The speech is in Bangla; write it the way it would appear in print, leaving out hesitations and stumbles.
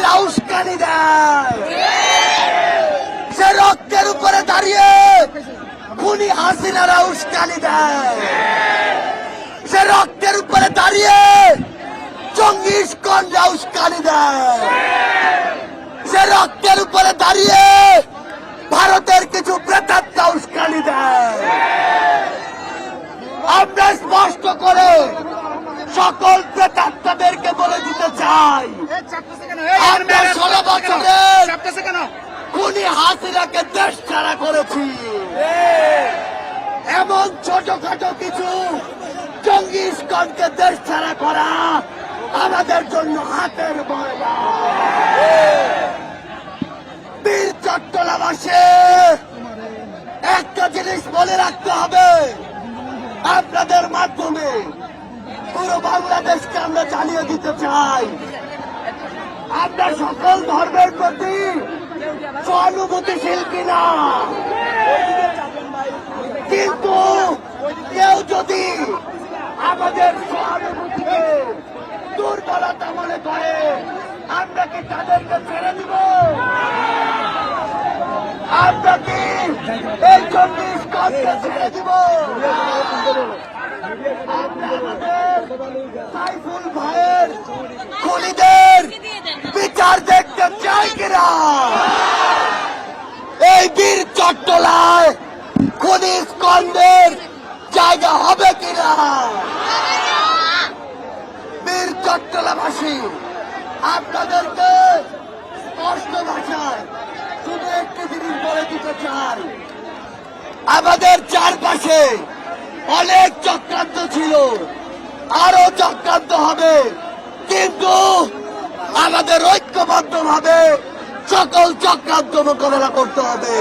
হাসিনারা উস্কানি দেয়, সে রক্তের উপরে দাঁড়িয়ে খুনি হাসিনারা উস্কানি দেয়, সে রক্তের উপরে দাঁড়িয়ে জঙ্গি ইস্কনরা উস্কানি দেয়, সে রক্তের উপরে দাঁড়িয়ে ভারতের কিছু প্রেতাত্মা উস্কানি দেয়। আমরা স্পষ্ট করে সকল প্রেতাত্মাদেরকে বলে দিতে চাই, আমরা 16 বছরের খুনি হাসিনাকে দেশ ছাড়া করেছি। এমন ছোটখাটো কিছু জঙ্গি ইস্কনকে দেশ ছাড়া করা আমাদের জন্য হাতের ময়লা। বীর চট্টলাবাসে একটা জিনিস মনে রাখতে হবে, আপনাদের মাধ্যমে পুরো বাংলাদেশকে আমরা জানিয়ে দিতে চাই, আমরা সকল ধর্মের প্রতি সহানুভূতিশীল কিনা, কিন্তু কেউ যদি আমাদের সহানুভূতিকে দুর্বলতা মনে করে আমরা কি তাদেরকে ছেড়ে দিব? আমরা কি এই 24 গণকে ছেড়ে দিব? আমরা আমাদের সাইফুল ভাইয়ের খুনিদের বিচার দেখতে চাই কিনা? এই বীর চট্টলায় খুনি ইস্কনের জায়গা হবে কিনা? বীর চট্টলাবাসী আপনাদেরকে স্পষ্ট ভাষায় শুধু একটি জিনিস বলে দিতে চাই, আমাদের চারপাশে অনেক চক্রান্ত ছিল, আরো চক্রান্ত হবে, কিন্তু আমাদের ঐক্যবদ্ধভাবে সকল চক্রান্ত মোকাবেলা করতে হবে।